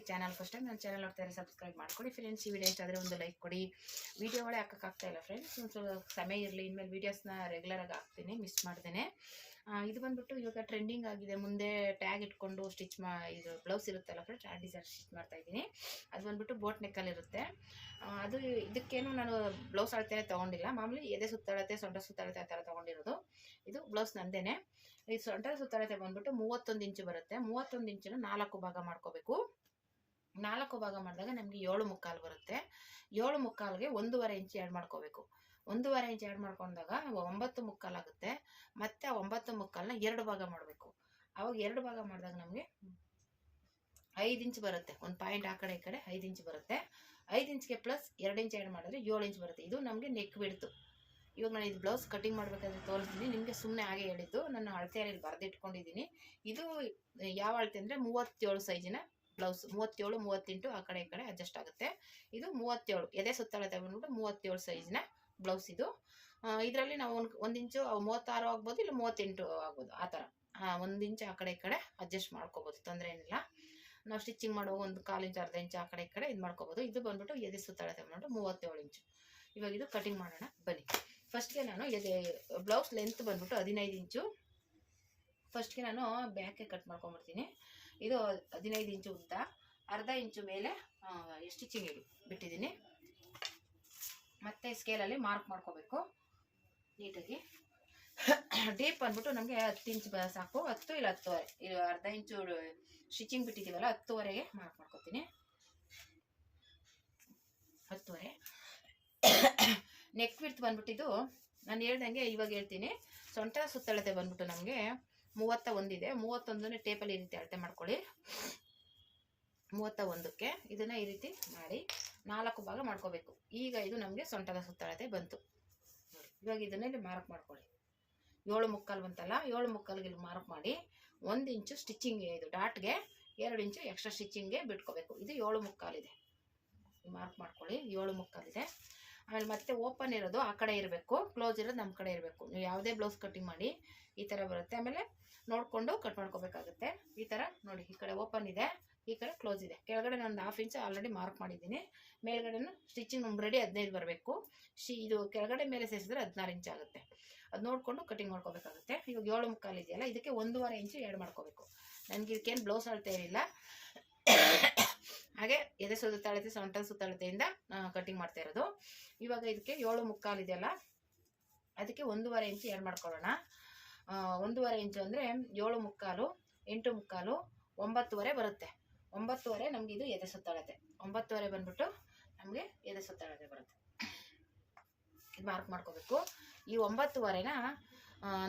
Channel first time ನನ್ನ channel ನೋಡ್ತಾರೆ subscribe ಮಾಡ್ಕೊಳ್ಳಿ ಫ್ರೆಂಡ್ಸ್. ಈ ವಿಡಿಯೋ ಇಷ್ಟ ಆದರೆ ಒಂದು ಲೈಕ್ ಕೊಡಿ. ವೀಡಿಯೋಗಳೇ ಹಾಕೋಕ್ಕಾಗ್ತಾ ಇಲ್ಲ ಫ್ರೆಂಡ್ಸ್, ಒಂದು ಸ್ವಲ್ಪ ಸಮಯ ಇರಲಿ. ಇನ್ಮೇಲೆ ವೀಡಿಯೋಸ್ನ ರೆಗ್ಯುಲರಾಗಿ ಹಾಕ್ತೀನಿ, ಮಿಸ್ ಮಾಡ್ದೇನೆ. ಇದು ಬಂದುಬಿಟ್ಟು ಇವಾಗ ಟ್ರೆಂಡಿಂಗ್ ಆಗಿದೆ. ಮುಂದೆ ಟ್ಯಾಗ್ ಇಟ್ಕೊಂಡು ಸ್ಟಿಚ್ ಇದು ಬ್ಲೌಸ್ ಇರುತ್ತಲ್ಲ ಫ್ರೆಂಡ್ಸ್, ಆ ಡಿಸೈನ್ ಸ್ಟಿಚ್ ಮಾಡ್ತಾಯಿದ್ದೀನಿ. ಅದು ಬಂದುಬಿಟ್ಟು ಬೋಟ್ ನೆಕ್ಕಲ್ಲಿರುತ್ತೆ. ಅದು ಇದಕ್ಕೇನು ನಾನು ಬ್ಲೌಸ್ ಅಳತೆನೇ ತೊಗೊಂಡಿಲ್ಲ, ಮಾಮೂಲಿ ಎದೆ ಸುತ್ತಳತೆ ಸೊಂಟ ಸುತ್ತಳತೆ ಆ ಥರ ತೊಗೊಂಡಿರೋದು. ಇದು ಬ್ಲೌಸ್ ನಂದೇನೆ. ಈ ಸೊಂಟ ಸುತ್ತಳತೆ ಬಂದುಬಿಟ್ಟು 31 ಇಂಚು ಬರುತ್ತೆ. 31 ಇಂಚನ್ನು 4 ಭಾಗ ಮಾಡ್ಕೋಬೇಕು. 4 ಭಾಗ ಮಾಡಿದಾಗ ನಮಗೆ 7 ಮುಕ್ಕಾಲು ಬರುತ್ತೆ. 7 ಮುಕ್ಕಾಲ್ಗೆ 1.5 ಇಂಚು ಆ್ಯಡ್ ಮಾಡ್ಕೋಬೇಕು. 1.5 ಇಂಚು ಆ್ಯಡ್ ಮಾಡ್ಕೊಂಡಾಗ 9 ಮುಕ್ಕಾಲು ಆಗುತ್ತೆ. ಮತ್ತೆ ಆ 9 ಮುಕ್ಕಾಲನ್ನ 2 ಭಾಗ ಮಾಡಬೇಕು. ಅವಾಗ 2 ಭಾಗ ಮಾಡಿದಾಗ ನಮಗೆ 5 ಇಂಚು ಬರುತ್ತೆ. ಒಂದು ಪಾಯಿಂಟ್ ಆ ಕಡೆ ಈ ಕಡೆ 5 ಇಂಚು ಬರುತ್ತೆ. 5 ಇಂಚ್ಗೆ ಪ್ಲಸ್ 2 ಇಂಚು ಆ್ಯಡ್ ಮಾಡಿದ್ರೆ 7 ಇಂಚು ಬರುತ್ತೆ. ಇದು ನಮಗೆ ನೆಕ್ ಬಿಡ್ತು. ಇವಾಗ ನಾನು ಇದು ಬ್ಲೌಸ್ ಕಟಿಂಗ್ ಮಾಡಬೇಕಾದ್ರೆ ತೋರಿಸ್ತೀನಿ, ನಿಮಗೆ ಸುಮ್ಮನೆ ಹಾಗೆ ಹೇಳಿದ್ದು. ನಾನು ಅಳತೆಯಲ್ಲಿ ಬರೆದಿಟ್ಕೊಂಡಿದ್ದೀನಿ. ಇದು ಯಾವ ಅಳತೆ ಅಂದರೆ 37 ಸೈಜಿನ ಬ್ಲೌಸ್. 37, 38 ಆ ಕಡೆ ಈ ಕಡೆ ಅಡ್ಜಸ್ಟ್ ಆಗುತ್ತೆ. ಇದು 37 ಎದೆ ಸುತ್ತಳತೆ ಬಂದ್ಬಿಟ್ಟು 37 ಸೈಜಿನ ಬ್ಲೌಸ್ ಇದು. ಇದರಲ್ಲಿ ನಾವು ಒಂದು ಇಂಚು 36 ಆಗ್ಬೋದು, ಇಲ್ಲ 38 ಆಗ್ಬೋದು, ಆ ಥರ 1 ಇಂಚು ಆ ಕಡೆ ಈ ಕಡೆ ಅಡ್ಜಸ್ಟ್ ಮಾಡ್ಕೋಬೋದು, ತೊಂದರೆ ಏನಿಲ್ಲ. ನಾವು ಸ್ಟಿಚಿಂಗ್ ಮಾಡುವಾಗ 1/4 ಇಂಚು ಅರ್ಧ ಇಂಚು ಆ ಕಡೆ ಈ ಕಡೆ ಇದು ಮಾಡ್ಕೋಬೋದು. ಇದು ಬಂದ್ಬಿಟ್ಟು ಎದೆ ಸುತ್ತಳತೆ ಬಂದ್ಬಿಟ್ಟು 37 ಇಂಚು. ಇವಾಗ ಇದು ಕಟಿಂಗ್ ಮಾಡೋಣ ಬನ್ನಿ. ಫಸ್ಟ್ಗೆ ನಾನು ಬ್ಲೌಸ್ ಲೆಂತ್ ಬಂದ್ಬಿಟ್ಟು 15 ಇಂಚು. ಫಸ್ಟ್ಗೆ ನಾನು ಬ್ಯಾಕೆ ಕಟ್ ಮಾಡ್ಕೊಂಡ್ಬಿಡ್ತೀನಿ. ಇದು 15 ಇಂಚು ಉದ್ದ, ಅರ್ಧ ಇಂಚು ಮೇಲೆ ಸ್ಟಿಚಿಂಗ್ ಬಿಟ್ಟಿದ್ದೀನಿ. ಮತ್ತೆ ಸ್ಕೇಲಲ್ಲಿ ಮಾರ್ಕ್ ಮಾಡ್ಕೋಬೇಕು ನೀಟಾಗಿ. ಡೀಪ್ ಬಂದ್ಬಿಟ್ಟು ನಮಗೆ 10 ಇಂಚು ಸಾಕು. 10 ಇಲ್ಲ 10.5. ಇದು ಅರ್ಧ ಇಂಚು ಸ್ಟಿಚಿಂಗ್ ಬಿಟ್ಟಿದ್ದೀವಲ್ಲ, 10.5ಗೆ ಮಾರ್ಕ್ ಮಾಡ್ಕೋತೀನಿ. 10.5. ನೆಕ್ ವಿಡ್ತ್ ಬಂದ್ಬಿಟ್ಟಿದ್ದು ನಾನು ಹೇಳ್ದಂಗೆ ಇವಾಗ ಹೇಳ್ತೀನಿ. ಸೊಂಟ ಸುತ್ತಳತೆ ಬಂದ್ಬಿಟ್ಟು ನಮಗೆ 31 ಇದೆ. 31ನೇ ಟೇಪಲ್ಲಿ ಈ ರೀತಿ ಅಳತೆ ಮಾಡ್ಕೊಳ್ಳಿ. 31ಕ್ಕೆ ಇದನ್ನು ಈ ರೀತಿ ಮಾಡಿ 4 ಭಾಗ ಮಾಡ್ಕೋಬೇಕು. ಈಗ ಇದು ನಮಗೆ ಸೊಂಟದ ಸುತ್ತಳತೆ ಬಂತು ನೋಡಿ. ಇವಾಗ ಇದನ್ನ ಇಲ್ಲಿ ಮಾರ್ಕ್ ಮಾಡ್ಕೊಳ್ಳಿ. 7 ಮುಕ್ಕಾಲು ಬಂತಲ್ಲ, 7 ಮುಕ್ಕಾಲಿಗೆ ಇಲ್ಲಿ ಮಾರ್ಕ್ ಮಾಡಿ 1 ಇಂಚು ಸ್ಟಿಚಿಂಗ್ಗೆ, ಇದು ಡಾಟ್ಗೆ 2 ಇಂಚು ಎಕ್ಸ್ಟ್ರಾ ಸ್ಟಿಚಿಂಗ್ಗೆ ಬಿಟ್ಕೋಬೇಕು. ಇದು 7 ಮುಕ್ಕಾಲಿದೆ. ಮಾರ್ಕ್ ಮಾಡ್ಕೊಳ್ಳಿ, 7 ಮುಕ್ಕಾಲಿದೆ. ಆಮೇಲೆ ಮತ್ತೆ ಓಪನ್ ಇರೋದು ಆ ಕಡೆ ಇರಬೇಕು, ಕ್ಲೋಸ್ ಇರೋದು ನಮ್ಮ ಕಡೆ ಇರಬೇಕು. ನೀವು ಯಾವುದೇ ಬ್ಲೌಸ್ ಕಟಿಂಗ್ ಮಾಡಿ ಈ ಥರ ಬರುತ್ತೆ. ಆಮೇಲೆ ನೋಡಿಕೊಂಡು ಕಟ್ ಮಾಡ್ಕೋಬೇಕಾಗುತ್ತೆ. ಈ ಥರ ನೋಡಿ, ಈ ಕಡೆ ಓಪನ್ ಇದೆ, ಈ ಕಡೆ ಕ್ಲೋಸ್ ಇದೆ. ಕೆಳಗಡೆ ನಾನು 1/2 ಇಂಚು ಆಲ್ರೆಡಿ ಮಾರ್ಕ್ ಮಾಡಿದ್ದೀನಿ. ಮೇಲ್ಗಡೆನೂ ಸ್ಟಿಚಿಂಗ್ ನಮ್ಮ ರೆಡಿ 15 ಬರಬೇಕು. ಇದು ಕೆಳಗಡೆ ಮೇಲೆ ಸೇರಿಸಿದ್ರೆ 16 ಇಂಚು ಆಗುತ್ತೆ. ಅದು ನೋಡಿಕೊಂಡು ಕಟಿಂಗ್ ಮಾಡ್ಕೋಬೇಕಾಗುತ್ತೆ. ಇವಾಗ 7 ಮುಕ್ಕಾಲು ಇದೆಯಲ್ಲ, ಇದಕ್ಕೆ 1.5 ಇಂಚು ಆ್ಯಡ್ ಮಾಡ್ಕೋಬೇಕು. ನನಗೆ ಇದಕ್ಕೇನು ಬ್ಲೌಸ್ ಅಳತೆ ಇರಲಿಲ್ಲ, ಹಾಗೆ ಎದೆ ಸುತ್ತಳತೆ ಸೊಂಟ ಸುತ್ತಳತೆಯಿಂದ ಕಟಿಂಗ್ ಮಾಡ್ತಾ ಇರೋದು. ಇವಾಗ ಇದಕ್ಕೆ 7 ಮುಕ್ಕಾಲು ಇದೆಯಲ್ಲ, ಅದಕ್ಕೆ 1.5 ಇಂಚು ಆ್ಯಡ್ ಮಾಡ್ಕೊಳ್ಳೋಣ. 1.5 ಇಂಚು ಅಂದರೆ 7 ಮುಕ್ಕಾಲು, 8 ಮುಕ್ಕಾಲು, 9.5 ಬರುತ್ತೆ. 9.5 ನಮಗೆ ಇದು ಎದೆ ಸುತ್ತಳತೆ. 9.5 ಬಂದ್ಬಿಟ್ಟು ನಮಗೆ ಎದೆ ಸುತ್ತಳತೆ ಬರುತ್ತೆ. ಇದು ಮಾರ್ಕ್ ಮಾಡ್ಕೋಬೇಕು. ಈ 9.5ನ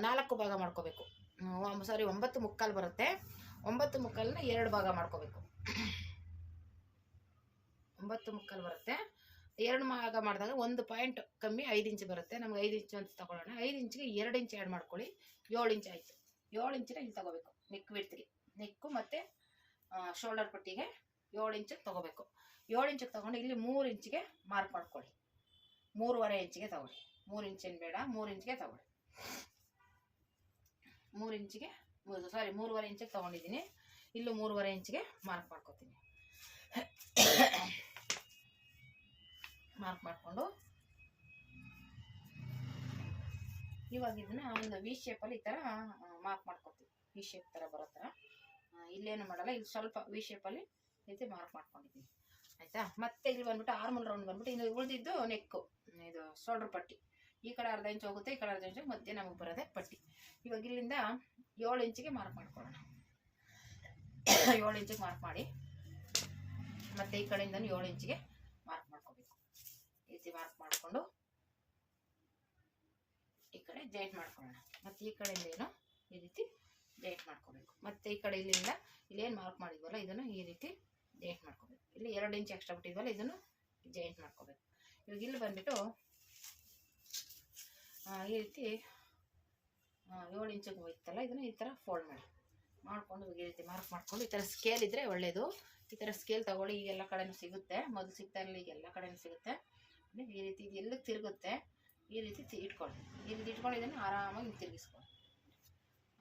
4 ಭಾಗ ಮಾಡ್ಕೋಬೇಕು. ಸಾರಿ, 9 ಮುಕ್ಕಾಲು ಬರುತ್ತೆ. 9 ಮುಕ್ಕಾಲನ್ನ 2 ಭಾಗ ಮಾಡ್ಕೋಬೇಕು. 9 ಮುಕ್ಕಾಲು ಬರುತ್ತೆ. 2 ಭಾಗ ಮಾಡಿದಾಗ 1 ಪಾಯಿಂಟ್ ಕಮ್ಮಿ 5 ಇಂಚು ಬರುತ್ತೆ. ನಮ್ಗೆ 5 ಇಂಚು ಅಂತ ತಗೊಳ್ಳೋಣ. 5 ಇಂಚಿಗೆ 2 ಇಂಚು ಆ್ಯಡ್ ಮಾಡ್ಕೊಳ್ಳಿ. 7 ಇಂಚು ಆಯಿತು. 7 ಇಂಚಿನ ಇಲ್ಲಿ ತಗೋಬೇಕು. ನೆಕ್ ಬಿಡ್ತಿಗೆ, ನೆಕ್ಕು ಮತ್ತು ಶೋಲ್ಡರ್ ಪಟ್ಟಿಗೆ 7 ಇಂಚಿಗೆ ತೊಗೋಬೇಕು. 7 ಇಂಚಿಗೆ ತೊಗೊಂಡು ಇಲ್ಲಿ 3 ಇಂಚಿಗೆ ಮಾರ್ಕ್ ಮಾಡ್ಕೊಳ್ಳಿ. 3.5 ಇಂಚಿಗೆ ತಗೊಳ್ಳಿ. 3 ಇಂಚೇನು ಬೇಡ, 3 ಇಂಚಿಗೆ ತಗೊಳ್ಳಿ. 3 ಇಂಚಿಗೆ 3.5 ಇಂಚಿಗೆ ತೊಗೊಂಡಿದ್ದೀನಿ. ಇಲ್ಲೂ 3.5 ಇಂಚಿಗೆ ಮಾರ್ಕ್ ಮಾಡ್ಕೊತೀನಿ. ಮಾರ್ಕ್ ಮಾಡಿಕೊಂಡು ಇವಾಗ ಇದನ್ನ ಒಂದು ವಿ ಶೇಪಲ್ಲಿ ಈ ಥರ ಮಾರ್ಕ್ ಮಾಡ್ಕೊತೀವಿ. ವಿ ಶೇಪ್ ಥರ ಬರೋ ಥರ. ಇಲ್ಲೇನು ಮಾಡಲ್ಲ, ಇಲ್ಲಿ ಸ್ವಲ್ಪ ವಿ ಶೇಪಲ್ಲಿ ರೀತಿ ಮಾರ್ಕ್ ಮಾಡ್ಕೊಂಡಿದ್ದೀನಿ. ಆಯಿತಾ. ಮತ್ತೆ ಇಲ್ಲಿ ಬಂದ್ಬಿಟ್ಟು ಆರ್ಮಲ್ ರೌಂಡ್ ಬಂದ್ಬಿಟ್ಟು ಇನ್ನು ಉಳಿದಿದ್ದು ನೆಕ್ಕು, ಇದು ಶೋಲ್ಡರ್ ಪಟ್ಟಿ. ಈ ಕಡೆ ಅರ್ಧ ಇಂಚು ಹೋಗುತ್ತೆ, ಈ ಕಡೆ ಅರ್ಧ ಇಂಚು, ಮಧ್ಯೆ ನಮಗೆ ಬರೋದೆ ಪಟ್ಟಿ. ಇವಾಗ ಇಲ್ಲಿಂದ 7 ಇಂಚಿಗೆ ಮಾರ್ಕ್ ಮಾಡ್ಕೊಳ್ಳೋಣ. 7 ಇಂಚಿಗೆ ಮಾರ್ಕ್ ಮಾಡಿ ಮತ್ತೆ ಈ ಕಡೆಯಿಂದ 7 ಇಂಚಿಗೆ ಮಾರ್ಕ್ ಮಾಡ್ಕೋಬೇಕು. ಈ ರೀತಿ ಮಾರ್ಕ್ ಮಾಡಿಕೊಂಡು ಈ ಕಡೆ ಜಾಯಿಂಟ್ ಮಾಡ್ಕೊಳ್ಳೋಣ. ಮತ್ತು ಈ ಕಡೆಯಿಂದ ಏನು ಈ ರೀತಿ ಜಾಯಿಂಟ್ ಮಾಡ್ಕೋಬೇಕು. ಮತ್ತು ಈ ಕಡೆ ಇಲ್ಲಿಂದ ಇಲ್ಲೇನು ಮಾರ್ಕ್ ಮಾಡಿದ್ವಲ್ಲ ಇದನ್ನು ಈ ರೀತಿ ಜಾಯಿಂಟ್ ಮಾಡ್ಕೋಬೇಕು. ಇಲ್ಲಿ 2 ಇಂಚು ಎಕ್ಸ್ಟ್ರಾ ಬಿಟ್ಟಿದ್ವಲ್ಲ ಇದನ್ನು ಜಾಯಿಂಟ್ ಮಾಡ್ಕೋಬೇಕು. ಇವಾಗ ಇಲ್ಲಿ ಬಂದುಬಿಟ್ಟು ಈ ರೀತಿ 7 ಇಂಚಿಗೆ ಹೋಯ್ತಲ್ಲ, ಇದನ್ನು ಈ ಥರ ಫೋಲ್ಡ್ ಮಾಡಿಕೊಂಡು ಈ ರೀತಿ ಮಾರ್ಕ್ ಮಾಡಿಕೊಂಡು, ಈ ಥರ ಸ್ಕೇಲ್ ಇದ್ದರೆ ಒಳ್ಳೆಯದು. ಈ ಥರ ಸ್ಕೇಲ್ ತೊಗೊಳ್ಳಿ, ಈಗೆಲ್ಲ ಕಡೆನೂ ಸಿಗುತ್ತೆ, ಮೊದಲು ಸಿಗ್ತಾ ಇರಲಿ, ಈಗ ಎಲ್ಲ ಕಡೆನೂ ಸಿಗುತ್ತೆ. ಈ ರೀತಿ ಇದು ಎಲ್ಲಕ್ಕೆ ತಿರುಗುತ್ತೆ ಈ ರೀತಿ ಇಟ್ಕೊಳ್ಳಿ. ಈ ರೀತಿ ಇಟ್ಕೊಂಡು ಇದನ್ನು ಆರಾಮಾಗಿ ತಿರುಗಿಸ್ಕೊಳ್ಳಿ.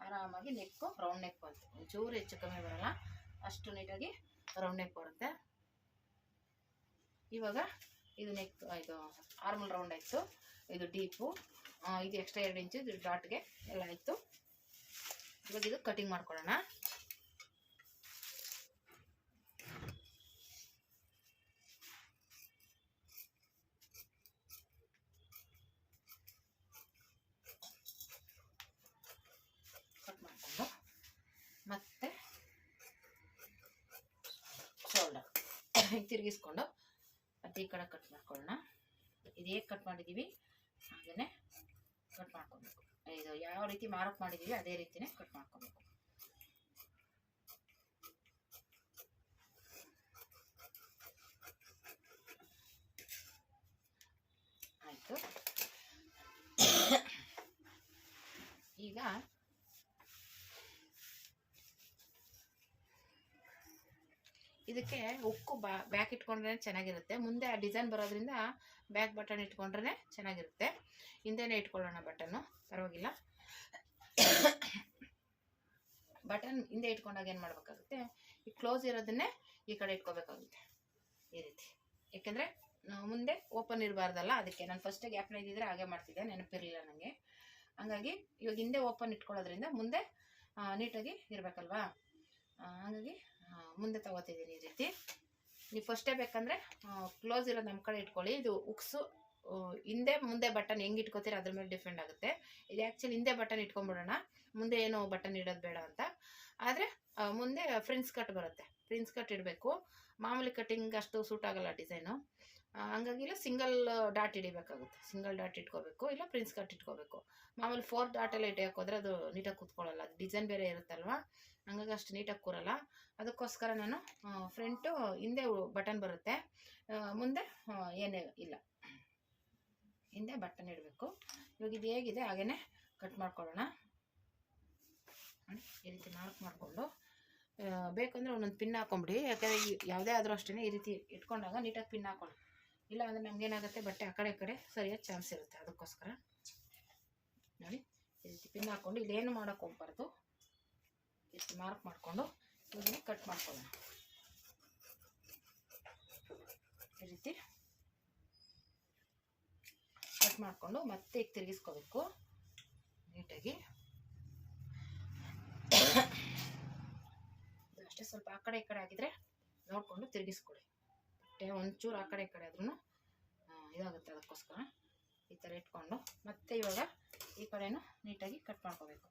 ಆರಾಮಾಗಿ ನೆಕ್ಕು ರೌಂಡ್ ನೆಕ್ ಬಂತು, ಒಂಚೂರು ಹೆಚ್ಚು ಕಮ್ಮಿ ಬರೋಲ್ಲ, ಅಷ್ಟು ನೀಟಾಗಿ ರೌಂಡ್ ನೆಕ್ ಬರುತ್ತೆ. ಇವಾಗ ಇದು ನೆಕ್, ಇದು ಆರ್ಮಲ್ ರೌಂಡ್ ಆಯಿತು, ಇದು ಡೀಪು, ಇದು ಎಕ್ಸ್ಟ್ರಾ 2 ಇಂಚು ಇದು ಡಾಟ್ಗೆ ಎಲ್ಲ ಆಯಿತು. ಇವಾಗ ಇದು ಕಟಿಂಗ್ ಮಾಡ್ಕೊಳ್ಳೋಣ. ಕಟ್ ಮಾಡಿಕೊಂಡು ಮತ್ತೆ ಶೋಲ್ಡರ್ ತಿರುಗಿಸ್ಕೊಂಡು ಮತ್ತೆ ಈ ಕಡೆ ಕಟ್ ಮಾಡ್ಕೊಳ್ಳೋಣ. ಇದು ಹೇಗೆ ಕಟ್ ಮಾಡಿದ್ದೀವಿ ಹಾಗೆಯೇ ಕಟ್ ಮಾಡ್ಕೊಬೇಕು. ಇದು ಯಾವ ರೀತಿ ಮಾರ್ಕ್ ಮಾಡಿದ್ದೀವಿ ಅದೇ ರೀತಿನೇ ಕಟ್ ಮಾಡ್ಕೊಬೇಕು. ಆಯಿತು. ಈಗ ಇದಕ್ಕೆ ಉಕ್ಕು ಬ್ಯಾಕ್ ಇಟ್ಕೊಂಡ್ರೆ ಚೆನ್ನಾಗಿರುತ್ತೆ. ಮುಂದೆ ಆ ಡಿಸೈನ್ ಬರೋದ್ರಿಂದ ಬ್ಯಾಕ್ ಬಟನ್ ಇಟ್ಕೊಂಡ್ರೆ ಚೆನ್ನಾಗಿರುತ್ತೆ. ಹಿಂದೆನೇ ಇಟ್ಕೊಳ್ಳೋಣ ಬಟನ್ನು, ಪರವಾಗಿಲ್ಲ. ಬಟನ್ ಹಿಂದೆ ಇಟ್ಕೊಂಡಾಗ ಏನು ಮಾಡಬೇಕಾಗುತ್ತೆ, ಈ ಕ್ಲೋಸ್ ಇರೋದನ್ನೇ ಈ ಕಡೆ ಇಟ್ಕೋಬೇಕಾಗುತ್ತೆ ಈ ರೀತಿ. ಯಾಕೆಂದರೆ ಮುಂದೆ ಓಪನ್ ಇರಬಾರ್ದಲ್ಲ, ಅದಕ್ಕೆ ನಾನು ಫಸ್ಟೇ ಗ್ಯಾಪ್ನ ಇದ್ದಿದ್ರೆ ಹಾಗೆ ಮಾಡ್ತಿದ್ದೆ, ನೆನಪಿರಲಿಲ್ಲ ನನಗೆ. ಹಾಗಾಗಿ ಇವಾಗ ಹಿಂದೆ ಓಪನ್ ಇಟ್ಕೊಳ್ಳೋದ್ರಿಂದ ಮುಂದೆ ನೀಟಾಗಿ ಇರಬೇಕಲ್ವಾ, ಹಾಗಾಗಿ ಮುಂದೆ ತಗೋತಿದ್ದೀನಿ ಈ ರೀತಿ. ನೀವು ಫಸ್ಟೇ ಬೇಕಂದರೆ ಕ್ಲೋಸ್ ಇರೋದು ನಮ್ಮ ಕಡೆ ಇಟ್ಕೊಳ್ಳಿ. ಇದು ಉಕ್ಸು ಹಿಂದೆ ಮುಂದೆ ಬಟನ್ ಹೆಂಗೆ ಇಟ್ಕೋತೀರ ಅದ್ರ ಮೇಲೆ ಡಿಪೆಂಡ್ ಆಗುತ್ತೆ. ಇದು ಆ್ಯಕ್ಚುಲಿ ಹಿಂದೆ ಬಟನ್ ಇಟ್ಕೊಂಡ್ಬಿಡೋಣ, ಮುಂದೆ ಏನು ಬಟನ್ ಇಡೋದು ಬೇಡ ಅಂತ. ಆದರೆ ಮುಂದೆ ಫ್ರಿನ್ಸ್ ಕಟ್ ಬರುತ್ತೆ, ಫ್ರಿನ್ಸ್ ಕಟ್ ಇಡಬೇಕು. ಮಾಮೂಲಿ ಕಟ್ಟಿಂಗ್ ಅಷ್ಟು ಸೂಟ್ ಆಗಲ್ಲ ಡಿಸೈನು, ಹಂಗಾಗಿ ಇಲ್ಲ ಸಿಂಗಲ್ ಡಾಟ್ ಹಿಡಿಬೇಕಾಗುತ್ತೆ. ಸಿಂಗಲ್ ಡಾಟ್ ಇಟ್ಕೋಬೇಕು, ಇಲ್ಲ ಪ್ರಿನ್ಸ್ ಕಟ್ ಇಟ್ಕೋಬೇಕು. ಮಾಮೂಲಿ 4 ಡಾಟೆಲ್ಲ ಇಟ್ಟಾಕೋದ್ರೆ ಅದು ನೀಟಾಗಿ ಕೂತ್ಕೊಳ್ಳಲ್ಲ, ಅದು ಡಿಸೈನ್ ಬೇರೆ ಇರುತ್ತಲ್ವ, ಹಂಗಾಗಿ ಅಷ್ಟು ನೀಟಾಗಿ ಕೂರಲ್ಲ. ಅದಕ್ಕೋಸ್ಕರ ನಾನು ಫ್ರಂಟು ಹಿಂದೆ ಬಟನ್ ಬರುತ್ತೆ, ಮುಂದೆ ಏನೇ ಇಲ್ಲ, ಹಿಂದೆ ಬಟನ್ ಇಡಬೇಕು. ಇವಾಗ ಇದು ಹೇಗಿದೆ ಹಾಗೇ ಕಟ್ ಮಾಡ್ಕೊಳ್ಳೋಣ. ಈ ರೀತಿ ಮಾರ್ಕ್ ಮಾಡಿಕೊಂಡು ಬೇಕಂದರೆ ಒಂದೊಂದು ಪಿನ್ ಹಾಕೊಂಬಿಡಿ. ಯಾಕಂದರೆ ಯಾವುದೇ ಆದರೂ ಅಷ್ಟೇ ಈ ರೀತಿ ಇಟ್ಕೊಂಡಾಗ ನೀಟಾಗಿ ಪಿನ್ ಹಾಕೊಳ್ಳಿ, ಇಲ್ಲ ಅಂದರೆ ನಮಗೇನಾಗುತ್ತೆ ಬಟ್ಟೆ ಆ ಕಡೆ ಸರಿಯಾದ ಚಾನ್ಸ್ ಇರುತ್ತೆ. ಅದಕ್ಕೋಸ್ಕರ ನೋಡಿ ಈ ರೀತಿ ಪಿನ್ ಹಾಕ್ಕೊಂಡು ಇಲ್ಲೇನು ಮಾಡೋಕ್ಕೆ ಹೋಗ್ಬಾರ್ದು. ಈ ರೀತಿ ಮಾರ್ಕ್ ಮಾಡಿಕೊಂಡು ಇದನ್ನು ಕಟ್ ಮಾಡ್ಕೊಳ್ಳೋಣ. ಈ ರೀತಿ ಕಟ್ ಮಾಡಿಕೊಂಡು ಮತ್ತೆ ಈಗ ತಿರುಗಿಸ್ಕೋಬೇಕು ನೀಟಾಗಿ. ಅಷ್ಟೇ, ಸ್ವಲ್ಪ ಆ ಕಡೆ ಈ ಕಡೆ ಆಗಿದ್ರೆ ನೋಡಿಕೊಂಡು ತಿರುಗಿಸ್ಕೊಡಿ. ಬಟ್ಟೆ ಒಂಚೂರು ಆ ಕಡೆ ಈ ಕಡೆ ಆದ್ರೂ ಇದಾಗುತ್ತೆ. ಅದಕ್ಕೋಸ್ಕರ ಈ ಥರ ಇಟ್ಕೊಂಡು ಮತ್ತೆ ಇವಾಗ ಈ ಕಡೆನೂ ನೀಟಾಗಿ ಕಟ್ ಮಾಡ್ಕೋಬೇಕು.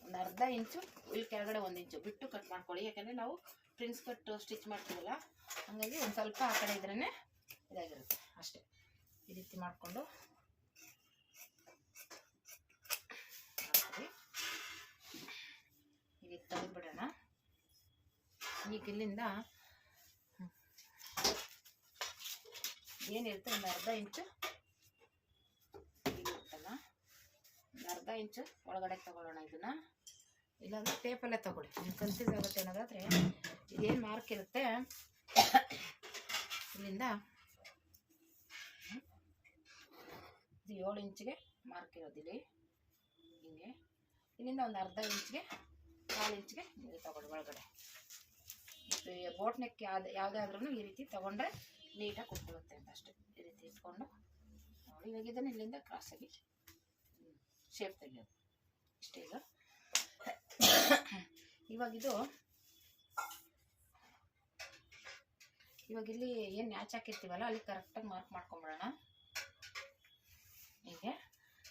ಒಂದು ಅರ್ಧ ಇಂಚು ಇಲ್ಲಿ ಕೆಳಗಡೆ 1 ಇಂಚು ಬಿಟ್ಟು ಕಟ್ ಮಾಡ್ಕೊಳ್ಳಿ. ಯಾಕಂದರೆ ನಾವು ಪ್ರಿನ್ಸ್ ಕಟ್ ಸ್ಟಿಚ್ ಮಾಡ್ತೀವಲ್ಲ, ಹಾಗಾಗಿ ಒಂದು ಸ್ವಲ್ಪ ಆ ಕಡೆ ಇದ್ರೇ ಇದಾಗಿರುತ್ತೆ ಅಷ್ಟೇ. ಈ ರೀತಿ ಮಾಡಿಕೊಂಡು ಈಗ ತೆಗೆದ್ಬಿಡೋಣ. ಈಗ ಇಲ್ಲಿಂದ ಏನಿರುತ್ತೆ ಒಂದು ಅರ್ಧ ಇಂಚು ಇರುತ್ತಲ್ಲ, ಒಂದು ಅರ್ಧ ಇಂಚು ಒಳಗಡೆ ತಗೊಳ್ಳೋಣ. ಇದನ್ನು ಇಲ್ಲಾಂದರೆ ಟೇಪಲ್ಲೇ ತಗೊಳ್ಳಿ, ನಿಮ್ಗೆ ಕನ್ಫ್ಯೂಸ್ ಆಗುತ್ತೆ ಅನ್ನೋದಾದರೆ ಇದೇನು ಮಾರ್ಕ್ ಇರುತ್ತೆ ಇಲ್ಲಿಂದ ಇದು 7 ಇಂಚಿಗೆ ಮಾರ್ಕ್ ಇರೋದಿಲ್ಲಿ, ಹಿಂಗೆ ಇಲ್ಲಿಂದ ಒಂದು ಅರ್ಧ ಇಂಚಿಗೆ 4 ಇಂಚಿಗೆ ನೀವು ತಗೊಳ್ಳಿ ಒಳಗಡೆ. ಬೋಟ್ ನೆಕ್ ಯಾವುದೇ ಆದ್ರೂ ಈ ರೀತಿ ತೊಗೊಂಡ್ರೆ ನೀಟಾಗಿ ಕುತ್ಕೊಳ್ಳುತ್ತೆ ಅಂತ ಅಷ್ಟೇ. ಈ ರೀತಿ ಇಟ್ಕೊಂಡು ಇವಾಗ ಇದನ್ನು ಇಲ್ಲಿಂದ ಕ್ರಾಸಾಗಿ ಶೇಪ್ ತೆಗಿಯೋದು ಇಷ್ಟೇ. ಈಗ ಇವಾಗ ಇಲ್ಲಿ ಏನು ನ್ಯಾಚ್ ಹಾಕಿರ್ತೀವಲ್ಲ ಅಲ್ಲಿ ಕರೆಕ್ಟಾಗಿ ಮಾರ್ಕ್ ಮಾಡ್ಕೊಂಬಿಡೋಣ ಹೀಗೆ.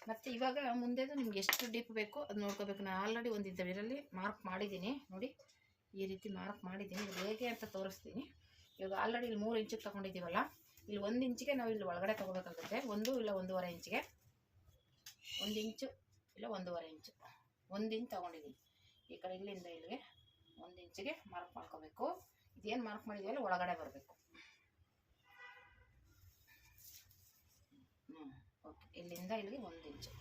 ಮತ್ತು ಇವಾಗ ಮುಂದೆದು ನಿಮ್ಗೆ ಎಷ್ಟು ಡೀಪ್ ಬೇಕೋ ಅದು ನೋಡ್ಕೋಬೇಕು. ನಾನು ಆಲ್ರೆಡಿ ಒಂದು ಇದರಲ್ಲಿ ಮಾರ್ಕ್ ಮಾಡಿದ್ದೀನಿ ನೋಡಿ, ಈ ರೀತಿ ಮಾರ್ಕ್ ಮಾಡಿದ್ದೀನಿ. ಇದು ಹೇಗೆ ಅಂತ ತೋರಿಸ್ತೀನಿ. ಇವಾಗ ಆಲ್ರೆಡಿ ಇಲ್ಲಿ 3 ಇಂಚಿಗೆ ತೊಗೊಂಡಿದ್ದೀವಲ್ಲ, ಇಲ್ಲಿ 1 ಇಂಚಿಗೆ ನಾವು ಇಲ್ಲಿ ಒಳಗಡೆ ತೊಗೋಬೇಕಾಗುತ್ತೆ. 1 ಇಲ್ಲ 1.5 ಇಂಚಿಗೆ, 1 ಇಂಚು ಇಲ್ಲ 1.5 ಇಂಚು, 1 ಇಂಚ್ ತೊಗೊಂಡಿದ್ದೀನಿ. ಈ ಕಡೆ ಇಲ್ಲಿಂದ ಇಲ್ಲಿಗೆ 1 ಇಂಚಿಗೆ ಮಾರ್ಕ್ ಮಾಡ್ಕೋಬೇಕು. ಇದೇನು ಮಾರ್ಕ್ ಮಾಡಿದ್ವಲ್ಲ ಒಳಗಡೆ ಬರಬೇಕು. ಓಕೆ, ಇಲ್ಲಿಂದ ಇಲ್ಲಿಗೆ 1 ಇಂಚು.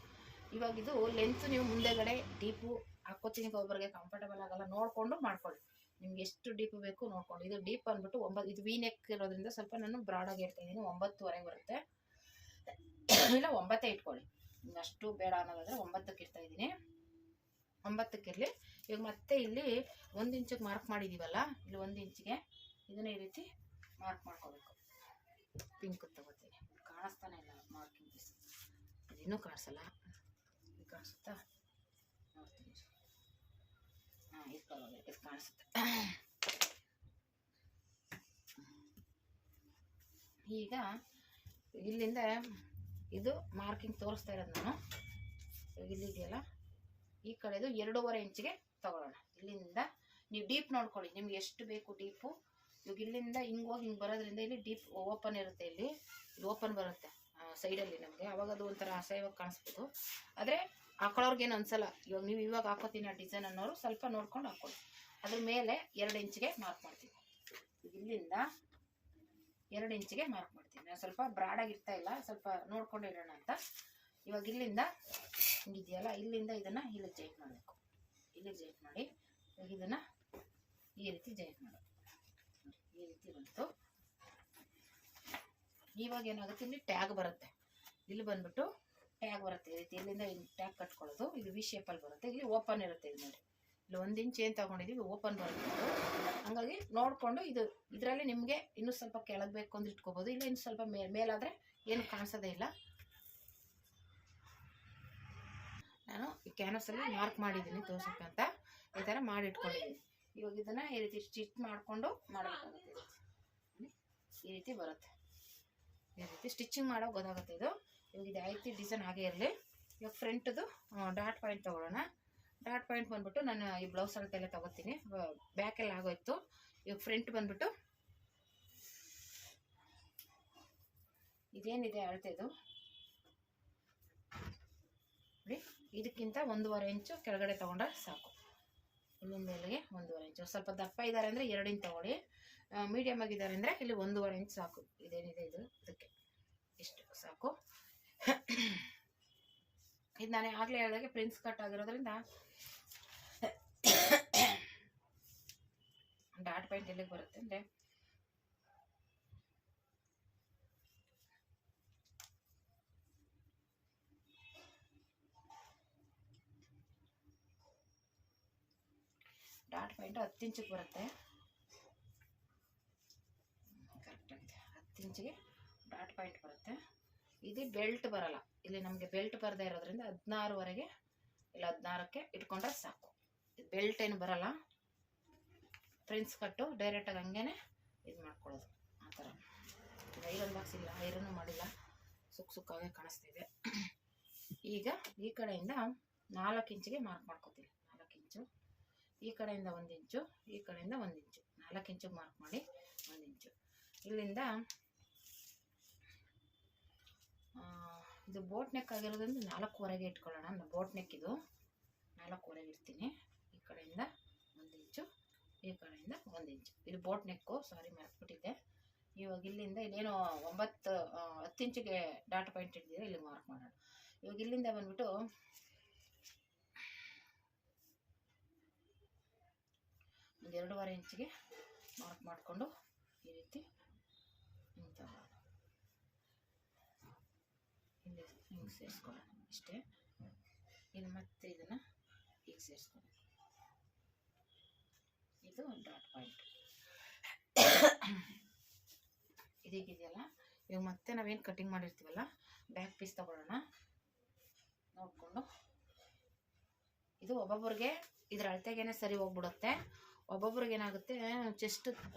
ಇವಾಗ ಇದು ಲೆಂತ್ ನೀವು ಮುಂದೆಗಡೆ ಡೀಪು ಹಾಕೋತೀನಿ ಒಬ್ಬರಿಗೆ ಕಂಫರ್ಟಬಲ್ ಆಗಲ್ಲ, ನೋಡಿಕೊಂಡು ಮಾಡ್ಕೊಳ್ಳಿ. ನಿಮ್ಗೆ ಎಷ್ಟು ಡೀಪ್ ಬೇಕು ನೋಡ್ಕೊಂಡು. ಇದು ಡೀಪ್ ಅಂದ್ಬಿಟ್ಟು 9, ಇದು ವಿ ನೆಕ್ ಇರೋದ್ರಿಂದ ಸ್ವಲ್ಪ ನಾನು ಬ್ರಾಡಾಗಿ ಇರ್ತಾ ಇದ್ದೀನಿ. 9ವರೆಗೆ ಬರುತ್ತೆ, ಇಲ್ಲ 9 ಇಟ್ಕೊಳ್ಳಿ. ನಿಮ್ಗೆ ಅಷ್ಟು ಬೇಡ ಅನ್ನೋದಾದ್ರೆ 9ಕ್ಕೆ ಇರ್ತಾ ಇದ್ದೀನಿ. 9ಕ್ಕೆ ಇರಲಿ. ಇವಾಗ ಮತ್ತೆ ಇಲ್ಲಿ 1 ಇಂಚಿಗೆ ಮಾರ್ಕ್ ಮಾಡಿದ್ದೀವಲ್ಲ, ಇಲ್ಲಿ 1 ಇಂಚಿಗೆ ಇದನ್ನ ಈ ರೀತಿ ಮಾರ್ಕ್ ಮಾಡ್ಕೋಬೇಕು. ಪಿಂಕ್ ತಗೋತೀನಿ, ಕಾಣಿಸ್ತಾನೆ ಇಲ್ಲ ಮಾರ್ಕಿಂಗ್ ಪೀಸ್, ಇನ್ನೂ ಕಾಣಿಸಲ್ಲ. ಕಾಣಿಸುತ್ತಾ ನೋಡ್ತೀನಿ. ಇದು ಪರವಾಗಿಲ್ಲ, ಇದು ಕಾಣಿಸುತ್ತೆ. ಈಗ ಇಲ್ಲಿಂದ ಇದು ಮಾರ್ಕಿಂಗ್ ತೋರಿಸ್ತಾ ಇರೋದು ನಾನು. ಇಲ್ಲಿದೆಯಲ್ಲ ಈ ಕಡೆದು 2.5 ಇಂಚಿಗೆ ತಗೊಳ್ಳೋಣ. ಇಲ್ಲಿಂದ ನೀವು ಡೀಪ್ ನೋಡ್ಕೊಳ್ಳಿ, ನಿಮ್ಗೆ ಎಷ್ಟು ಬೇಕು ಡೀಪು. ಇವಾಗ ಇಲ್ಲಿಂದ ಹಿಂಗೋಗಿ ಹಿಂಗೆ ಬರೋದ್ರಿಂದ ಇಲ್ಲಿ ಡೀಪ್ ಓಪನ್ ಇರುತ್ತೆ. ಇಲ್ಲಿ ಓಪನ್ ಬರುತ್ತೆ ಸೈಡಲ್ಲಿ ನಮಗೆ. ಅವಾಗ ಅದು ಒಂಥರ ಅಸಹ್ಯವಾಗಿ ಕಾಣಿಸ್ಬೋದು. ಆದರೆ ಹಾಕೊಳ್ಳೋರ್ಗೇನು ಅನ್ಸಲ್ಲ. ಇವಾಗ ನೀವು ಇವಾಗ ಹಾಕೋತೀನಿ ಆ ಡಿಸೈನ್ ಅನ್ನೋರು ಸ್ವಲ್ಪ ನೋಡ್ಕೊಂಡು ಹಾಕೊಳ್ಳಿ. ಅದ್ರ ಮೇಲೆ 2 ಇಂಚಿಗೆ ಮಾರ್ಕ್ ಮಾಡ್ತೀವಿ. ಇಲ್ಲಿಂದ 2 ಇಂಚಿಗೆ ಮಾರ್ಕ್ ಮಾಡ್ತೀನಿ. ನಾನು ಸ್ವಲ್ಪ ಬ್ರಾಡಾಗಿ ಇರ್ತಾ ಇಲ್ಲ, ಸ್ವಲ್ಪ ನೋಡ್ಕೊಂಡು ಇಡೋಣ ಅಂತ. ಇವಾಗ ಇಲ್ಲಿಂದ ಹಿಂಗಿದೆಯಲ್ಲ, ಇಲ್ಲಿಂದ ಇದನ್ನು ಇಲ್ಲಿ ಜಾಯಿಂಟ್ ಮಾಡಬೇಕು. ಇಲ್ಲಿ ಜಾಯಿಂಟ್ ಮಾಡಿ ಇವಾಗ ಇದನ್ನು ಈ ರೀತಿ ಜಾಯಿಂಟ್ ಮಾಡೋದು. ಈ ರೀತಿ ಬಂತು. ಇವಾಗ ಏನಾಗುತ್ತೆ, ಇಲ್ಲಿ ಟ್ಯಾಗ್ ಬರುತ್ತೆ. ಇಲ್ಲಿ ಬಂದ್ಬಿಟ್ಟು ಟ್ಯಾಗ್ ಬರುತ್ತೆ ಈ ರೀತಿ. ಇಲ್ಲಿಂದ ಟ್ಯಾಗ್ ಕಟ್ಕೊಳ್ಳೋದು. ಇದು ವಿ ಶೇಪಲ್ಲಿ ಬರುತ್ತೆ. ಇಲ್ಲಿ ಓಪನ್ ಇರುತ್ತೆ. ಇದು ನೋಡಿ, ಇಲ್ಲಿ 1 ಇಂಚ್ ಏನು ತಗೊಂಡಿದ್ದೀವಿ ಓಪನ್ ಬರುತ್ತೆ. ಹಂಗಾಗಿ ನೋಡಿಕೊಂಡು ಇದು ಇದರಲ್ಲಿ ನಿಮಗೆ ಇನ್ನೂ ಸ್ವಲ್ಪ ಕೆಳಗೆ ಬೇಕು ಅಂದ್ರೆ ಇಟ್ಕೋಬೋದು, ಇಲ್ಲ ಇನ್ನು ಸ್ವಲ್ಪ ಮೇಲಾದರೆ ಏನು ಕಾಣಿಸೋದೇ ಇಲ್ಲ. ನಾನು ಈ ಕ್ಯಾನ್ವಸಲ್ಲಿ ಮಾರ್ಕ್ ಮಾಡಿದ್ದೀನಿ ತೋರ್ಸೋಕ್ಕೆ ಅಂತ. ಈ ಥರ ಮಾಡಿ ಇಟ್ಕೊಂಡಿದ್ದೀನಿ. ಇವಾಗ ಇದನ್ನು ಈ ರೀತಿ ಸ್ಟಿಚ್ ಮಾಡಿಕೊಂಡು ಮಾಡಬೇಕಾಗುತ್ತೆ. ಈ ರೀತಿ ಬರುತ್ತೆ. ಈ ರೀತಿ ಸ್ಟಿಚಿಂಗ್ ಮಾಡೋ ಗೊತ್ತಾಗುತ್ತೆ ಇದು. ಇವಾಗ ಇದು ಆಯ್ತು, ಡಿಸೈನ್ ಹಾಗೆ ಇರಲಿ. ಇವಾಗ ಫ್ರಂಟ್ದು ಡಾಟ್ ಪಾಯಿಂಟ್ ತೊಗೊಳ್ಳೋಣ. ಡಾಟ್ ಪಾಯಿಂಟ್ ಬಂದ್ಬಿಟ್ಟು ನಾನು ಈ ಬ್ಲೌಸ್ ಅಳತೆಲ್ಲ ತೊಗೋತೀನಿ. ಬ್ಯಾಕೆಲ್ಲ ಆಗೋಯ್ತು. ಇವಾಗ ಫ್ರಂಟ್ ಬಂದ್ಬಿಟ್ಟು ಇದೇನಿದೆ ಅಳತೆದು ನೋಡಿ, ಇದಕ್ಕಿಂತ 1.5 ಇಂಚು ಕೆಳಗಡೆ ತೊಗೊಂಡ್ರೆ ಸಾಕು. ಇಲ್ಲಿಂದ ಇಲ್ಲಿಗೆ 1.5 ಇಂಚು. ಸ್ವಲ್ಪ ದಪ್ಪ ಇದ್ದಾರೆ ಅಂದರೆ 2 ಇಂಚ್ ತೊಗೊಳ್ಳಿ. ಮೀಡಿಯಮ್ ಆಗಿದ್ದಾರೆ ಅಂದರೆ ಇಲ್ಲಿ 1.5 ಇಂಚ್ ಸಾಕು. ಇದೇನಿದೆ ಇದು ಇದಕ್ಕೆ ಇಷ್ಟು ಸಾಕು. ಇದು ನಾನು ಆಗಲೇ ಹೇಳಿದಾಗೆ ಪ್ರಿನ್ಸ್ ಕಟ್ ಆಗಿರೋದ್ರಿಂದ ಡಾಟ್ ಪಾಯಿಂಟ್ ಎಲ್ಲಿಗೆ ಬರುತ್ತೆ ಅಂದರೆ ಡಾಟ್ ಪಾಯಿಂಟ್ 10 ಇಂಚಿಗೆ ಬರುತ್ತೆ. ಕರೆಕ್ಟಾಗಿದೆ, 10 ಇಂಚಿಗೆ ಡಾಟ್ ಪಾಯಿಂಟ್ ಬರುತ್ತೆ. ಇದು ಬೆಲ್ಟ್ ಬರಲ್ಲ. ಇಲ್ಲಿ ನಮಗೆ ಬೆಲ್ಟ್ ಬರದೇ ಇರೋದ್ರಿಂದ 16ವರೆಗೆ ಇಲ್ಲ 16ಕ್ಕೆ ಇಟ್ಕೊಂಡ್ರೆ ಸಾಕು. ಬೆಲ್ಟ್ ಏನು ಬರಲ್ಲ. ಪ್ರಿನ್ಸ್ ಕಟ್ಟು ಡೈರೆಕ್ಟಾಗಿ ಹಂಗೇನೆ ಇದು ಮಾಡ್ಕೊಳ್ಳೋದು. ಆ ಥರ ಐರನ್ ಬಾಕ್ಸ್ ಇಲ್ಲ, ಐರನ್ನು ಮಾಡಿಲ್ಲ, ಸುಕ್ಕಾಗೆ ಕಾಣಿಸ್ತಿದೆ. ಈಗ ಈ ಕಡೆಯಿಂದ 4 ಇಂಚಿಗೆ ಮಾರ್ಕ್ ಮಾಡ್ಕೋತೀವಿ. 4 ಇಂಚು. ಈ ಕಡೆಯಿಂದ 1 ಇಂಚು, ಈ ಕಡೆಯಿಂದ 1 ಇಂಚು. 4 ಇಂಚಿಗೆ ಮಾರ್ಕ್ ಮಾಡಿ 1 ಇಂಚು. ಇಲ್ಲಿಂದ ಇದು ಬೋಟ್ ನೆಕ್ ಆಗಿರೋದ್ರಿಂದ 4ವರೆಗೆ ಇಟ್ಕೊಳ್ಳೋಣ. ನಾನು ಬೋಟ್ ನೆಕ್ ಇದು 4ವರೆಗೆ ಇರ್ತೀನಿ. ಈ ಕಡೆಯಿಂದ 1 ಇಂಚು, ಈ ಕಡೆಯಿಂದ 1 ಇಂಚು. ಇದು ಬೋಟ್ ನೆಕ್ಕು, ಸಾರಿ ಮರ್ತ್ಬಿಟ್ಟಿದ್ದೆ. ಇವಾಗ ಇಲ್ಲಿಂದ ಇಲ್ಲೇನೋ 10 ಇಂಚಿಗೆ ಡಾಟ್ ಪಾಯಿಂಟ್ ಇಟ್ಟಿದ್ದೀರಾ, ಇಲ್ಲಿ ಮಾರ್ಕ್ ಮಾಡೋಣ. ಇವಾಗ ಇಲ್ಲಿಂದ ಬಂದ್ಬಿಟ್ಟು ಒಂದು 2.5 ಇಂಚಿಗೆ ಮಾರ್ಕ್ ಮಾಡಿಕೊಂಡು ಈ ರೀತಿ ಹಿಂಗೆ ತಗೊಳ್ಳೋಣ. ಇಲ್ಲಿ ಹಿಂಗೆ ಸೇರಿಸ್ಕೊಳ್ಳೋಣ ಇಷ್ಟೇ. ಇನ್ನು ಮತ್ತೆ ಇದನ್ನು ಈಗ ಸೇರಿಸ್ಕೊಳ್ಳೋಣ. ಇದು ಡಾಟ್ ಪಾಯಿಂಟ್ ಇದೀಗಿದೆಯಲ್ಲ. ಇವಾಗ ಮತ್ತೆ ನಾವೇನು ಕಟಿಂಗ್ ಮಾಡಿರ್ತೀವಲ್ಲ, ಬ್ಯಾಕ್ ಪೀಸ್ ತಗೊಳ್ಳೋಣ. ನೋಡಿಕೊಂಡು ಇದು ಒಬ್ಬೊಬ್ಬರಿಗೆ ಇದ್ರ ಅಳತೆಗೇನೆ ಸರಿ ಹೋಗ್ಬಿಡುತ್ತೆ. ಒಬ್ಬೊಬ್ರಿಗೆ ಏನಾಗುತ್ತೆ, ಚೆಸ್ಟ್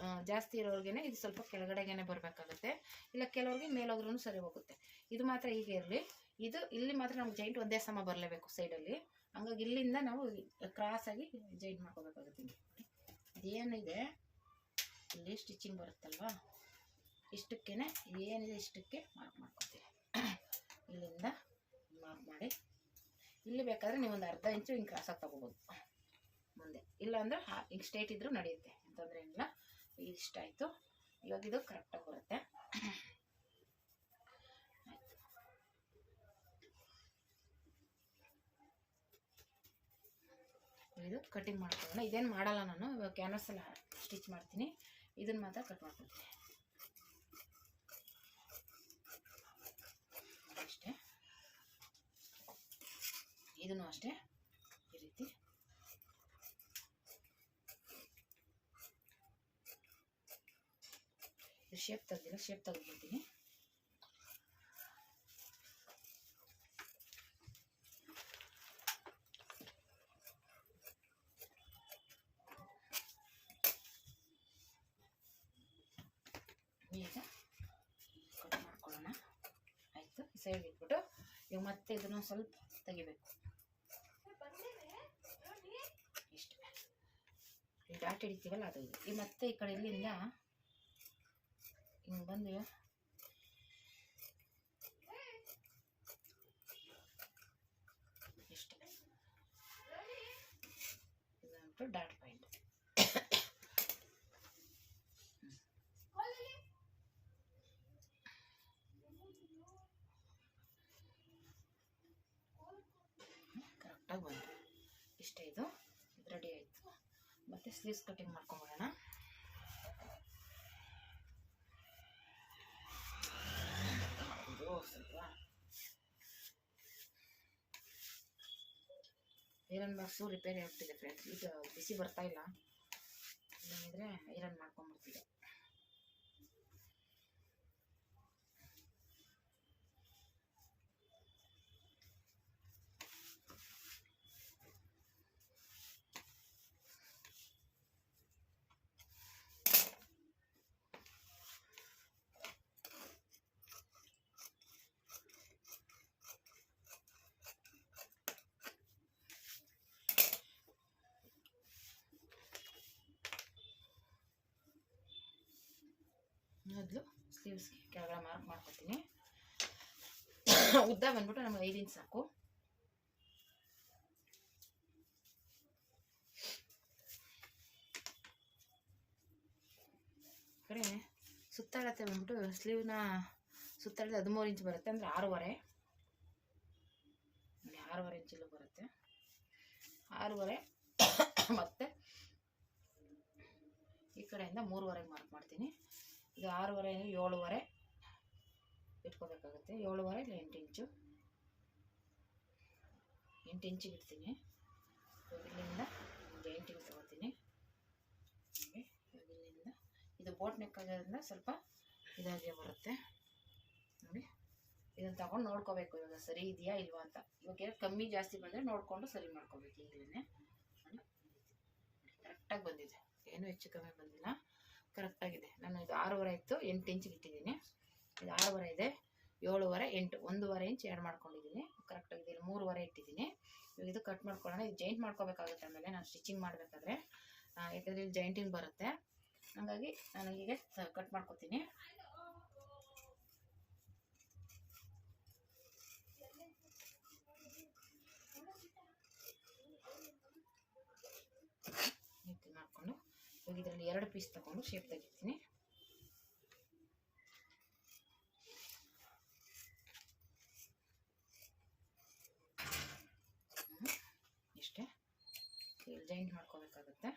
ಜಾಸ್ತಿ ಇರೋರಿಗೇನೆ ಇದು ಸ್ವಲ್ಪ ಕೆಳಗಡೆಗೇನೆ ಬರಬೇಕಾಗುತ್ತೆ, ಇಲ್ಲ ಕೆಲವ್ರಿಗೆ ಮೇಲೋದ್ರೂ ಸರಿ ಹೋಗುತ್ತೆ. ಇದು ಮಾತ್ರ ಹೀಗೆ ಇರಲಿ. ಇದು ಇಲ್ಲಿ ಮಾತ್ರ ನಮ್ಗೆ ಜೈಂಟ್ ಒಂದೇ ಸಮ ಬರಲೇಬೇಕು ಸೈಡಲ್ಲಿ. ಹಂಗಾಗಿ ಇಲ್ಲಿಂದ ನಾವು ಕ್ರಾಸಾಗಿ ಜೈಂಟ್ ಮಾಡ್ಕೋಬೇಕಾಗುತ್ತೆ. ಇದೇನಿದೆ ಇಲ್ಲಿ ಸ್ಟಿಚಿಂಗ್ ಬರುತ್ತಲ್ವಾ, ಇಷ್ಟಕ್ಕೇ ಏನಿದೆ ಇಷ್ಟಕ್ಕೆ ಮಾರ್ಕ್ ಮಾಡ್ಕೊತೀವಿ. ಇಲ್ಲಿಂದ ಮಾರ್ಕ್ ಮಾಡಿ ಇಲ್ಲಿ ಬೇಕಾದರೆ ನೀವು ಒಂದು 1/2 ಇಂಚು ಹಿಂಗೆ ಕ್ರಾಸಾಗಿ ತಗೋಬೋದು. ಮುಂದೆ, ಇಲ್ಲಾಂದರೆ ಈಗ ಸ್ಟ್ರೇಟ್ ಇದ್ರೂ ನಡೆಯುತ್ತೆ, ಅಂತಂದರೆ ಏನಿಲ್ಲ. ಇಷ್ಟ ಆಯಿತು. ಇವಾಗ ಇದು ಕರೆಕ್ಟಾಗಿ ಬರುತ್ತೆ. ಇದು ಕಟಿಂಗ್ ಮಾಡ್ಕೊಳ್ಳೋಣ. ಇದೇನು ಮಾಡಲ್ಲ ನಾನು, ಇವಾಗ ಕ್ಯಾನ್ವಾಸ್ ಎಲ್ಲ ಸ್ಟಿಚ್ ಮಾಡ್ತೀನಿ. ಇದನ್ನು ಮಾತ್ರ ಕಟ್ ಮಾಡ್ಕೊಳ್ತೀನಿ ಅಷ್ಟೇ. ಇದನ್ನು ಅಷ್ಟೇ ಈ ರೀತಿ ಶೇಪ್ ತೆಗ್ದಿಲ್ಲ, ಶೇಪ್ ತೆಗೆದ್ಬಿಡ್ತೀನಿ. ಈಗ ಕಟ್ ಮಾಡ್ಕೊಳ್ಳೋಣ. ಆಯಿತು, ಸೈಡ್ ಇಟ್ಬಿಟ್ಟು ಈಗ ಮತ್ತೆ ಇದನ್ನು ಸ್ವಲ್ಪ ತೆಗಿಬೇಕು. ಇಷ್ಟು ಈ ಡಾಟ್ ಹಿಡಿತೀವಲ್ಲ ಅದು ಇದು. ಈಗ ಮತ್ತೆ ಈ ಕಡೆ ಇಲ್ಲಿಂದ ಹಿಂಗೆ ಬಂದು ಇಷ್ಟು ಇದಂತೂ ಡಾಟ್ ಪಾಯಿಂಟ್. ಕರೆಕ್ಟಾಗಿ ಬಂತು. ಇಷ್ಟೇ, ಇದು ರೆಡಿ ಆಯಿತು. ಮತ್ತು ಸ್ಲೀವ್ಸ್ ಕಟಿಂಗ್ ಮಾಡ್ಕೊಂಬಿಡೋಣ. ಸ್ವಲ್ಪ ಐರನ್ ಬಾಕ್ಸು ರಿಪೇರಿ ಆಗ್ತಿದೆ ಫ್ರೆಂಡ್ಸ್. ಈಗ ಬಿಸಿ ಬರ್ತಾ ಇಲ್ಲ, ಇಲ್ಲಂದ್ರೆ ಐರನ್ ಮಾಡ್ಕೊಂಡ್ಬಿಡ್ತಿದೆ. ಮೊದಲು ಸ್ಲೀವ್ಸ್ಗೆ ಕೆಳಗಡೆ ಮಾರ್ಕ್ ಮಾಡ್ಕೊತೀನಿ. ಉದ್ದ ಬಂದ್ಬಿಟ್ಟು ನಮಗೆ 5 ಇಂಚ್ ಸಾಕು. ಕಡೆ ಸುತ್ತಾಳತೆ ಬಂದ್ಬಿಟ್ಟು ಸ್ಲೀವ್ನ ಸುತ್ತಾಳತೆ 13 ಇಂಚ್ ಬರುತ್ತೆ, ಅಂದರೆ 6.5 ಇಂಚಲ್ಲೂ ಬರುತ್ತೆ. 6.5 ಮತ್ತು ಈ ಕಡೆಯಿಂದ 3.5 ಮಾರ್ಕ್ ಮಾಡ್ತೀನಿ. ಇದು 6.5 7.5 ಇಟ್ಕೋಬೇಕಾಗುತ್ತೆ. 7.5 ಇಲ್ಲ 8 ಇಂಚು, 8 ಇಂಚಿಗೆ ಇಡ್ತೀನಿ. ಇಲ್ಲಿಂದ 8 ಇಂಚ್ ತಗೋತೀನಿ. ಇಲ್ಲಿಂದ ಇದು ಬೋಟ್ ನೆಕ್ ಆಗೋದ್ರಿಂದ ಸ್ವಲ್ಪ ಇದಾಗೆ ಬರುತ್ತೆ ನೋಡಿ. ಇದನ್ನು ತಗೊಂಡು ನೋಡ್ಕೋಬೇಕು ಇವಾಗ ಸರಿ ಇದೆಯಾ ಇಲ್ವಾ ಅಂತ. ಇವಾಗ ಕಮ್ಮಿ ಜಾಸ್ತಿ ಬಂದರೆ ನೋಡಿಕೊಂಡು ಸರಿ ಮಾಡ್ಕೋಬೇಕು. ಈಗಲೇ ಕರೆಕ್ಟಾಗಿ ಬಂದಿದೆ, ಏನೂ ಹೆಚ್ಚು ಕಮ್ಮಿ ಬಂದಿಲ್ಲ, ಕರೆಕ್ಟಾಗಿದೆ. ನಾನು ಇದು 6.5 ಇತ್ತು, 8 ಇಂಚಿಗೆ ಇಟ್ಟಿದ್ದೀನಿ. ಇದು 6.5 ಇದೆ, 7.5 8 1.5 ಇಂಚ್ ಆ್ಯಡ್ ಮಾಡ್ಕೊಂಡಿದ್ದೀನಿ. ಕರೆಕ್ಟಾಗಿದೆ. ಇಲ್ಲಿ 3.5 ಇಟ್ಟಿದ್ದೀನಿ. ಇವಾಗ ಇದು ಕಟ್ ಮಾಡ್ಕೊಳ್ಳೋಣ. ಇದು ಜಾಯಿಂಟ್ ಮಾಡ್ಕೋಬೇಕಾಗುತ್ತೆ ಆಮೇಲೆ ನಾನು ಸ್ಟಿಚಿಂಗ್ ಮಾಡಬೇಕಾದ್ರೆ, ಯಾಕಂದರೆ ಇಲ್ಲಿ ಜಾಯಿಂಟಿಂಗ್ ಬರುತ್ತೆ. ಹಾಗಾಗಿ ನಾನು ಹೀಗೆ ಕಟ್ ಮಾಡ್ಕೊತೀನಿ. ಮಾಡಿಕೊಂಡು ಇವಾಗ ಇದರಲ್ಲಿ 2 ಪೀಸ್ ತಗೊಂಡು ಶೇಪ್ ತೆಗಿತೀನಿ. ಇಷ್ಟೇ, ಇಲ್ಲಿ ಜಾಯಿಂಟ್ ಮಾಡ್ಕೋಬೇಕಾಗುತ್ತೆ.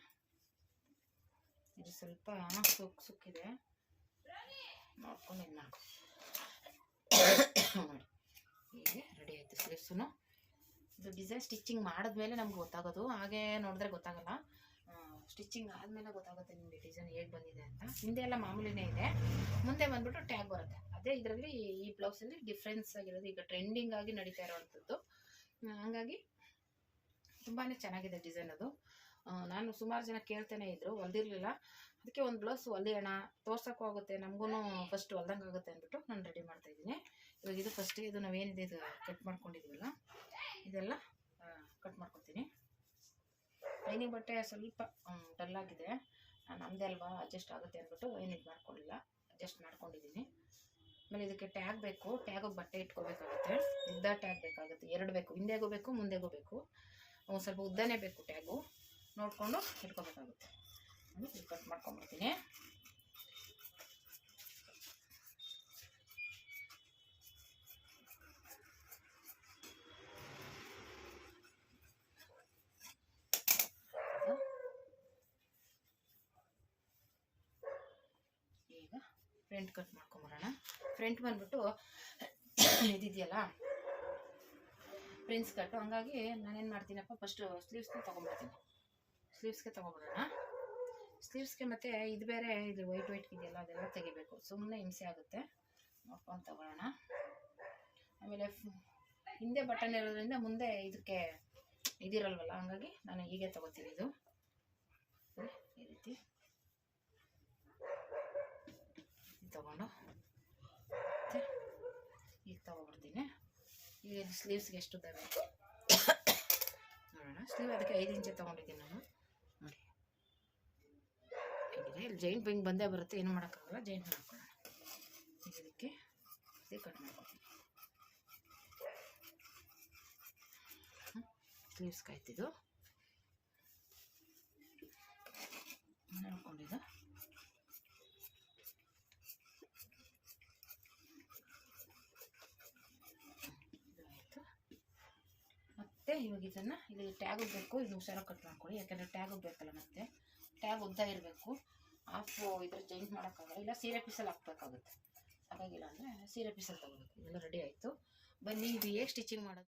ಇದು ಸ್ವಲ್ಪ ಸುಕ್ಕಿದೆ, ನೋಡ್ಕೊಂಡು ಇದು ಮಾಡ್ಕೊ ನೋಡಿ. ಹೀಗೆ ರೆಡಿ ಆಯಿತು ಸ್ಲೀವ್ಸು. ಇದು ಡಿಸೈನ್ ಸ್ಟಿಚಿಂಗ್ ಮಾಡಿದ್ಮೇಲೆ ನಮ್ಗೆ ಗೊತ್ತಾಗೋದು, ಹಾಗೆ ನೋಡಿದ್ರೆ ಗೊತ್ತಾಗಲ್ಲ. ಸ್ಟಿಚಿಂಗ್ ಆದಮೇಲೆ ಗೊತ್ತಾಗುತ್ತೆ ನಿಮಗೆ ಡಿಸೈನ್ ಹೇಗೆ ಬಂದಿದೆ ಅಂತ. ಹಿಂದೆ ಎಲ್ಲ ಮಾಮೂಲಿನೇ ಇದೆ, ಮುಂದೆ ಬಂದ್ಬಿಟ್ಟು ಟ್ಯಾಗ್ ಬರುತ್ತೆ. ಅದೇ ಇದರಲ್ಲಿ ಈ ಬ್ಲೌಸಲ್ಲಿ ಡಿಫ್ರೆನ್ಸ್ ಆಗಿರೋದು, ಈಗ ಟ್ರೆಂಡಿಂಗ್ ಆಗಿ ನಡೀತಾ ಇರೋವಂಥದ್ದು. ಹಾಗಾಗಿ ತುಂಬಾ ಚೆನ್ನಾಗಿದೆ ಡಿಸೈನ್ ಅದು. ನಾನು ಸುಮಾರು ಜನ ಕೇಳ್ತಾನೆ ಇದ್ರು, ಹೊಲ್ದಿರಲಿಲ್ಲ. ಅದಕ್ಕೆ ಒಂದು ಬ್ಲೌಸ್ ಹೊಲಿಯೋಣ, ತೋರ್ಸೋಕ್ಕೂ ಆಗುತ್ತೆ, ನಮಗೂ ಫಸ್ಟ್ ಹೊಲ್ದಂಗೆ ಆಗುತ್ತೆ ಅಂದ್ಬಿಟ್ಟು ನಾನು ರೆಡಿ ಮಾಡ್ತಾಯಿದ್ದೀನಿ. ಇವಾಗ ಇದು ಫಸ್ಟಿಗೆ ಇದು ನಾವೇನಿದೆ ಇದು ಕಟ್ ಮಾಡ್ಕೊಂಡಿದ್ದೀವಲ್ಲ, ಇದೆಲ್ಲ ಕಟ್ ಮಾಡ್ಕೊತೀನಿ. ಲೈನಿಂಗ್ ಬಟ್ಟೆ ಸ್ವಲ್ಪ ಡಲ್ಲಾಗಿದೆ, ನಮ್ಮದೇ ಅಲ್ವಾ ಅಡ್ಜಸ್ಟ್ ಆಗುತ್ತೆ ಅಂದ್ಬಿಟ್ಟು ಏನು ಇದು ಮಾಡ್ಕೊಳ್ಳಿಲ್ಲ, ಅಡ್ಜಸ್ಟ್ ಮಾಡ್ಕೊಂಡಿದ್ದೀನಿ. ಆಮೇಲೆ ಇದಕ್ಕೆ ಟ್ಯಾಗ್ ಬೇಕು, ಟ್ಯಾಗಿಗೆ ಬಟ್ಟೆ ಇಟ್ಕೋಬೇಕಾಗುತ್ತೆ. ಉದ್ದ ಟ್ಯಾಗ್ ಬೇಕಾಗುತ್ತೆ, 2 ಬೇಕು, ಹಿಂದೆಗೂ ಬೇಕು ಮುಂದೆಗೂ ಬೇಕು. ಸ್ವಲ್ಪ ಉದ್ದನೇ ಬೇಕು ಟ್ಯಾಗು. ನೋಡಿಕೊಂಡು ಇಟ್ಕೋಬೇಕಾಗುತ್ತೆ. ಇದು ಕಟ್ ಮಾಡ್ಕೊಂಡ್ಬಿಡ್ತೀನಿ. ಈಗ ಫ್ರಂಟ್ ಕಟ್ ಮಾಡ್ಕೊಂಬರೋಣ. ಫ್ರಂಟ್ ಬಂದ್ಬಿಟ್ಟು ಇದಿದೆಯಲ್ಲ ಪ್ರಿನ್ಸ್ ಕಟ್ಟು, ಹಂಗಾಗಿ ನಾನೇನು ಮಾಡ್ತೀನಪ್ಪ, ಫಸ್ಟು ಸ್ಲೀವ್ಸ್ಗೆ ತೊಗೊಂಡ್ಬಿಡ್ತೀನಿ. ಸ್ಲೀವ್ಸ್ಗೆ ತೊಗೊಬಿಡೋಣ. ಸ್ಲೀವ್ಸ್ಗೆ ಮತ್ತು ಇದು ಬೇರೆ ಇದು ವೈಟ್ ಇದೆಯಲ್ಲ ಅದೆಲ್ಲ ತೆಗಿಬೇಕು, ಸುಮ್ಮನೆ ಹಿಂಸೆ ಆಗುತ್ತೆ. ನೋಡ್ಕೊಂಡು ತಗೊಳ್ಳೋಣ. ಆಮೇಲೆ ಹಿಂದೆ ಬಟನ್ ಇರೋದ್ರಿಂದ ಮುಂದೆ ಇದಕ್ಕೆ ಇದಿರಲ್ವಲ್ಲ, ಹಂಗಾಗಿ ನಾನು ಹೀಗೆ ತೊಗೋತೀನಿ. ಇದು ಈ ರೀತಿ ತೊಗೊಂಡು ಮತ್ತು ಈಗ ತೊಗೊಬಿಡ್ತೀನಿ. ಈಗ ಸ್ಲೀವ್ಸ್ಗೆ ಎಷ್ಟು ಬೇಕು ನೋಡೋಣ. ಸ್ಲೀವ್ ಅದಕ್ಕೆ 5 ಇಂಚೆ ತೊಗೊಂಡಿದ್ದೀನಿ ನಾನು. ನೋಡಿ ಹೇಗಿದೆ, ಇಲ್ಲಿ ಜೈಂಟ್ ಹಿಂಗೆ ಬಂದೇ ಬರುತ್ತೆ, ಏನು ಮಾಡೋಕ್ಕಾಗಲ್ಲ. ಜೈಂಟ್ ಮಾಡ್ಕೊಳ್ಳೋಣ. ಇದಕ್ಕೆ ಇದೇ ಕಟ್ ಮಾಡ್ಕೊತೀನಿ. ಸ್ಲೀವ್ಸ್ ಕಾಯ್ತಿದ್ದು ನೋಡ್ಕೊಂಡಿದ್ದು. ಮತ್ತು ಇವಾಗ ಇದನ್ನು ಇಲ್ಲಿ ಟ್ಯಾಗ್ ಬೇಕು, ಇದು ಹುಷಾರಾಗಿ ಕಟ್ ಮಾಡ್ಕೊಳ್ಳಿ, ಯಾಕಂದರೆ ಟ್ಯಾಗ್ ಬೇಕಲ್ಲ. ಮತ್ತು ಟ್ಯಾಗ್ ಉದ್ದ ಇರಬೇಕು. ಹಾಫು ಇದ್ರ ಜೈಂಟ್ ಮಾಡೋಕ್ಕಾಗಲ್ಲ, ಇಲ್ಲ ಸೀರೆ ಪೀಸಲ್ಲಿ ಹಾಕ್ಬೇಕಾಗುತ್ತೆ. ಹಾಗಾಗಿಲ್ಲ ಅಂದರೆ ಸೀರೆ ಪೀಸಲ್ಲಿ ತೊಗೋಬೇಕು. ಇದೆಲ್ಲ ರೆಡಿ ಆಯಿತು. ಬನ್ನಿ ಇದು ಹೇಗೆ ಸ್ಟಿಚಿಂಗ್ ಮಾಡೋದು